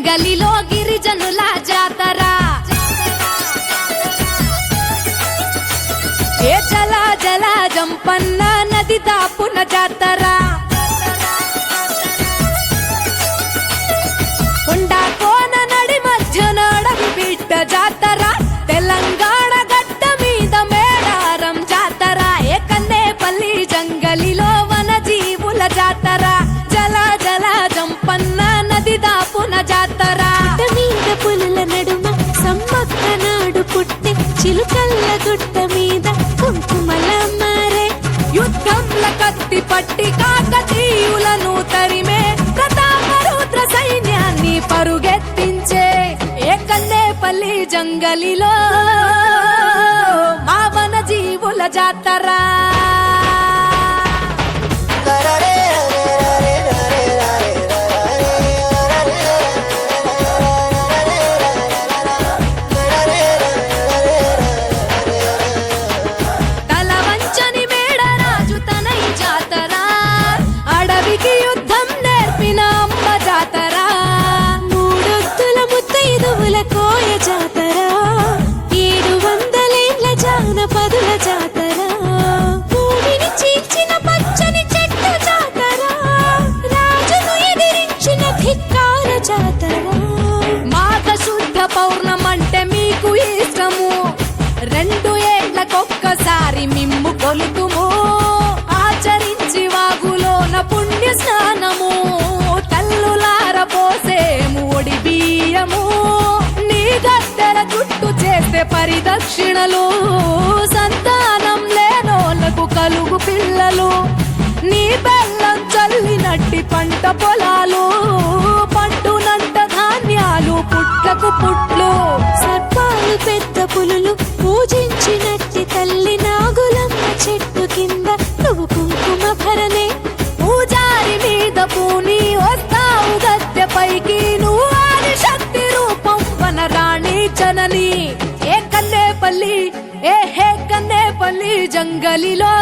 జంగలిలో గిరిజనుల జాతర ఏ జల జల జంపన్న నది దాపున జాతర కొండా కోన నడి మధ్య నడవి బిడ్డ జాతర తెలంగాణ గడ్డ మీద మేడారం జాతర ఏ కన్నేపల్లి జంగలిలో వన జీవుల జాతర జల జల జంపన్న నది దాపున జాతర మీద పులుల నడుమ సమ్మక్క నాడు పుట్టే చిలుకల్ల గుట్ట మీద కుంకుమల మారే యుద్ధంల కత్తి పట్టి కాకతీయులను తరిమే ప్రతాపరుద్ర సైన్యాన్ని పరుగెత్తించే ఏ కన్నేపల్లి జంగలిలో మా వన జీవుల జాతర కోయ జాతర 700 జానపదుల జాతర భూమిని చీల్చిన పచ్చని చెట్టు జాతర రాజును ఎదిరించిన ధిక్కార జాతర మాఘ శుద్ధ పౌర్ణమంటే మీకు ఇష్టము 2 ఏళ్లకొక్కసారి మిమ్ము కొలుతుము ఆచరించి వాగులోన పుణ్య స్నానము తల్లులార పోసేము ఒడి బియ్యము గద్దెల చుట్టూ చేస్తే పరిదక్షిణలు సంతానం లేనోళ్లకు కలుగు పిల్లలు నీ బెల్లం చల్లినట్టి పంట పొలాలు పండునంట ధాన్యాలు పుట్లకు పుట్లు సర్పాలు పెద్ద పులులు పూజించినట్టి తల్లి నాగులమ్మ చెట్టు కింద నువ్వు కుంకుమ భరణే పూజారి మీద పూని వస్తావు గద్దె పైకి నువ్వు ఆది శక్తి రూపం వనరాణి జనని ఏ కన్నేపల్లి జంగలిలో